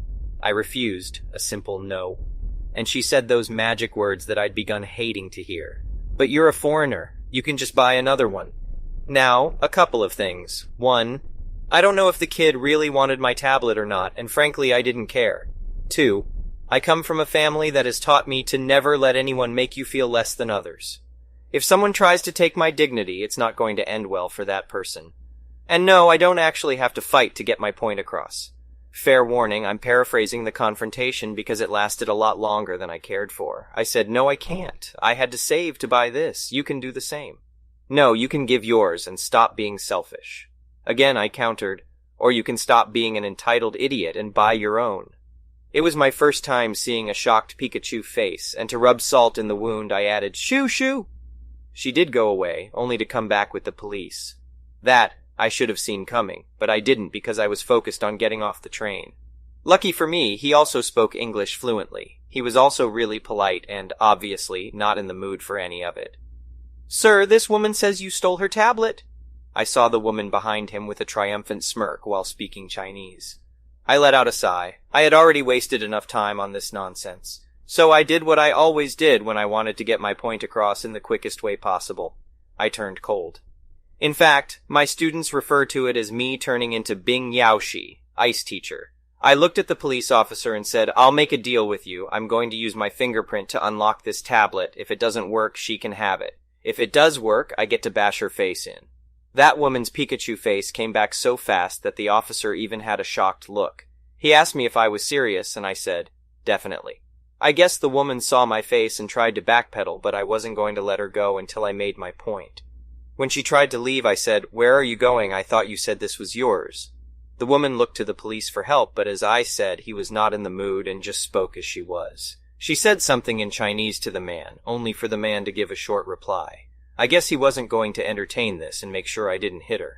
I refused, a simple no. And she said those magic words that I'd begun hating to hear. "But you're a foreigner. You can just buy another one." Now, a couple of things. One, I don't know if the kid really wanted my tablet or not, and frankly I didn't care. Two, I come from a family that has taught me to never let anyone make you feel less than others. If someone tries to take my dignity, it's not going to end well for that person. And no, I don't actually have to fight to get my point across. Fair warning, I'm paraphrasing the confrontation because it lasted a lot longer than I cared for. I said, "No, I can't. I had to save to buy this. You can do the same." "No, you can give yours and stop being selfish." Again, I countered, "Or you can stop being an entitled idiot and buy your own." It was my first time seeing a shocked Pikachu face, and to rub salt in the wound, I added, "Shoo, shoo!" She did go away, only to come back with the police. That I should have seen coming, but I didn't because I was focused on getting off the train. Lucky for me, he also spoke English fluently. He was also really polite and, obviously, not in the mood for any of it. "Sir, this woman says you stole her tablet." I saw the woman behind him with a triumphant smirk while speaking Chinese. I let out a sigh. I had already wasted enough time on this nonsense. So I did what I always did when I wanted to get my point across in the quickest way possible. I turned cold. In fact, my students refer to it as me turning into Bing Yaoshi, ice teacher. I looked at the police officer and said, "I'll make a deal with you. I'm going to use my fingerprint to unlock this tablet. If it doesn't work, she can have it. If it does work, I get to bash her face in." That woman's Pikachu face came back so fast that the officer even had a shocked look. He asked me if I was serious, and I said, "Definitely." I guess the woman saw my face and tried to backpedal, but I wasn't going to let her go until I made my point. When she tried to leave, I said, "Where are you going? I thought you said this was yours." The woman looked to the police for help, but as I said, he was not in the mood and just spoke as she was. She said something in Chinese to the man, only for the man to give a short reply. I guess he wasn't going to entertain this and make sure I didn't hit her.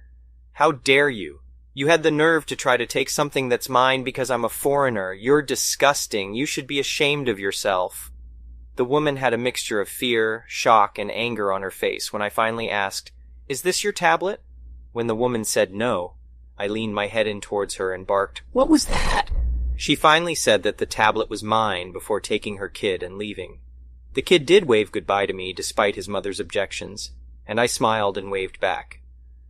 How dare you? You had the nerve to try to take something that's mine because I'm a foreigner. You're disgusting. You should be ashamed of yourself. The woman had a mixture of fear, shock, and anger on her face when I finally asked, "Is this your tablet?" When the woman said no, I leaned my head in towards her and barked, "What was that?" She finally said that the tablet was mine before taking her kid and leaving. The kid did wave goodbye to me despite his mother's objections, and I smiled and waved back.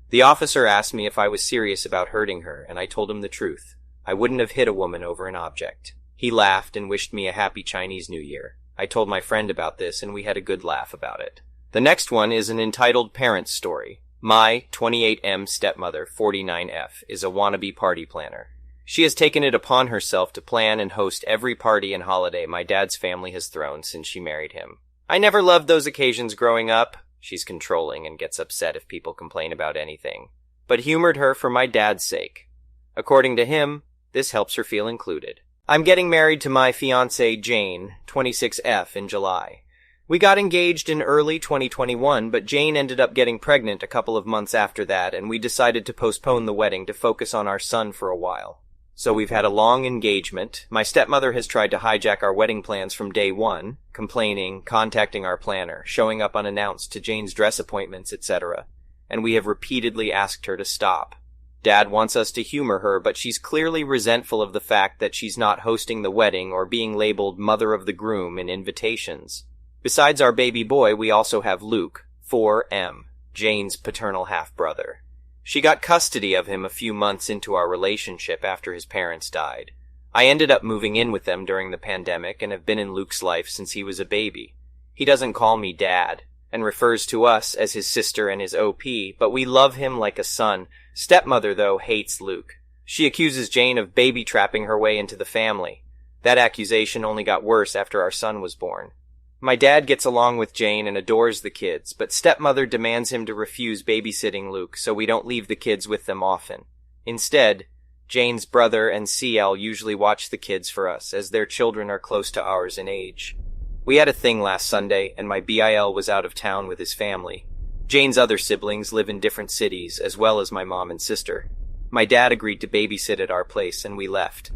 The officer asked me if I was serious about hurting her, and I told him the truth. I wouldn't have hit a woman over an object. He laughed and wished me a happy Chinese New Year. I told my friend about this, and we had a good laugh about it. The next one is an entitled parent's story. My 28M stepmother, 49F, is a wannabe party planner. She has taken it upon herself to plan and host every party and holiday my dad's family has thrown since she married him. I never loved those occasions growing up. She's controlling and gets upset if people complain about anything, but humored her for my dad's sake. According to him, this helps her feel included. I'm getting married to my fiancée Jane, 26F, in July. We got engaged in early 2021, but Jane ended up getting pregnant a couple of months after that, and we decided to postpone the wedding to focus on our son for a while. So we've had a long engagement. My stepmother has tried to hijack our wedding plans from day one, complaining, contacting our planner, showing up unannounced to Jane's dress appointments, etc. And we have repeatedly asked her to stop. Dad wants us to humor her, but she's clearly resentful of the fact that she's not hosting the wedding or being labeled mother of the groom in invitations. Besides our baby boy, we also have Luke, 4M, Jane's paternal half-brother. She got custody of him a few months into our relationship after his parents died. I ended up moving in with them during the pandemic and have been in Luke's life since he was a baby. He doesn't call me Dad and refers to us as his sister and his OP, but we love him like a son. Stepmother, though, hates Luke. She accuses Jane of baby-trapping her way into the family. That accusation only got worse after our son was born. My dad gets along with Jane and adores the kids, but stepmother demands him to refuse babysitting Luke so we don't leave the kids with them often. Instead, Jane's brother and CL usually watch the kids for us, as their children are close to ours in age. We had a thing last Sunday, and my BIL was out of town with his family. Jane's other siblings live in different cities, as well as my mom and sister. My dad agreed to babysit at our place, and we left.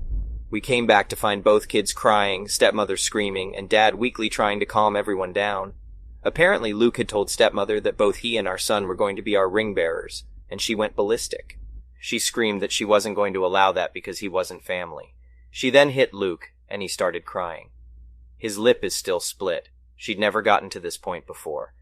We came back to find both kids crying, stepmother screaming, and Dad weakly trying to calm everyone down. Apparently Luke had told stepmother that both he and our son were going to be our ring bearers, and she went ballistic. She screamed that she wasn't going to allow that because he wasn't family. She then hit Luke, and he started crying. His lip is still split. She'd never gotten to this point before.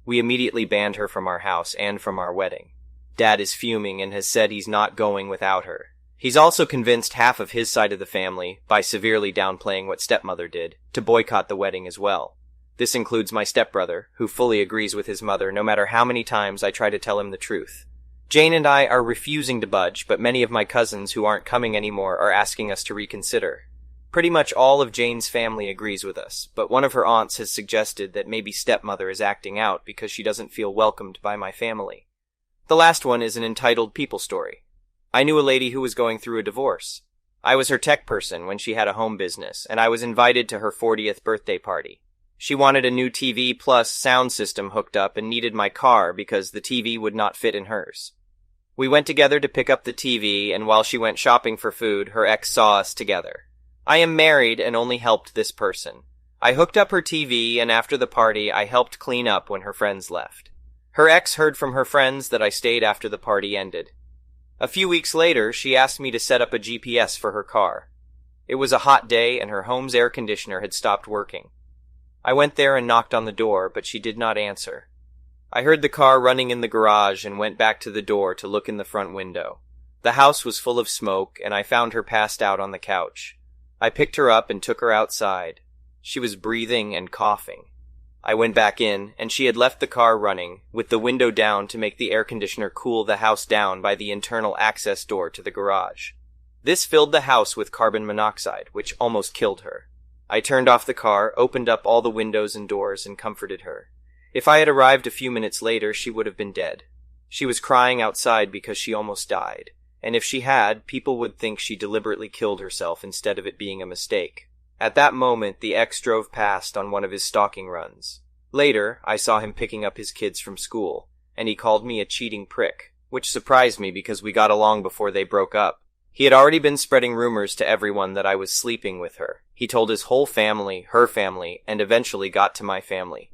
We immediately banned her from our house and from our wedding. Dad is fuming and has said he's not going without her. He's also convinced half of his side of the family, by severely downplaying what stepmother did, to boycott the wedding as well. This includes my stepbrother, who fully agrees with his mother no matter how many times I try to tell him the truth. Jane and I are refusing to budge, but many of my cousins who aren't coming anymore are asking us to reconsider. Pretty much all of Jane's family agrees with us, but one of her aunts has suggested that maybe stepmother is acting out because she doesn't feel welcomed by my family. The last one is an entitled people story. I knew a lady who was going through a divorce. I was her tech person when she had a home business, and I was invited to her 40th birthday party. She wanted a new TV plus sound system hooked up and needed my car because the TV would not fit in hers. We went together to pick up the TV, and while she went shopping for food, her ex saw us together. I am married and only helped this person. I hooked up her TV, and after the party, I helped clean up when her friends left. Her ex heard from her friends that I stayed after the party ended. A few weeks later, she asked me to set up a GPS for her car. It was a hot day and her home's air conditioner had stopped working. I went there and knocked on the door, but she did not answer. I heard the car running in the garage and went back to the door to look in the front window. The house was full of smoke, and I found her passed out on the couch. I picked her up and took her outside. She was breathing and coughing. I went back in, and she had left the car running, with the window down to make the air conditioner cool the house down by the internal access door to the garage. This filled the house with carbon monoxide, which almost killed her. I turned off the car, opened up all the windows and doors, and comforted her. If I had arrived a few minutes later, she would have been dead. She was crying outside because she almost died, and if she had, people would think she deliberately killed herself instead of it being a mistake. At that moment, the ex drove past on one of his stalking runs. Later, I saw him picking up his kids from school, and he called me a cheating prick, which surprised me because we got along before they broke up. He had already been spreading rumors to everyone that I was sleeping with her. He told his whole family, her family, and eventually got to my family.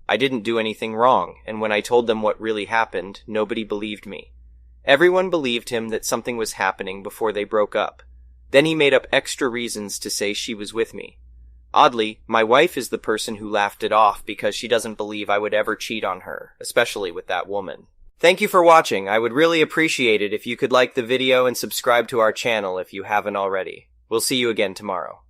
I didn't do anything wrong, and when I told them what really happened, nobody believed me. Everyone believed him that something was happening before they broke up. Then he made up extra reasons to say she was with me. Oddly, my wife is the person who laughed it off because she doesn't believe I would ever cheat on her, especially with that woman. Thank you for watching. I would really appreciate it if you could like the video and subscribe to our channel if you haven't already. We'll see you again tomorrow.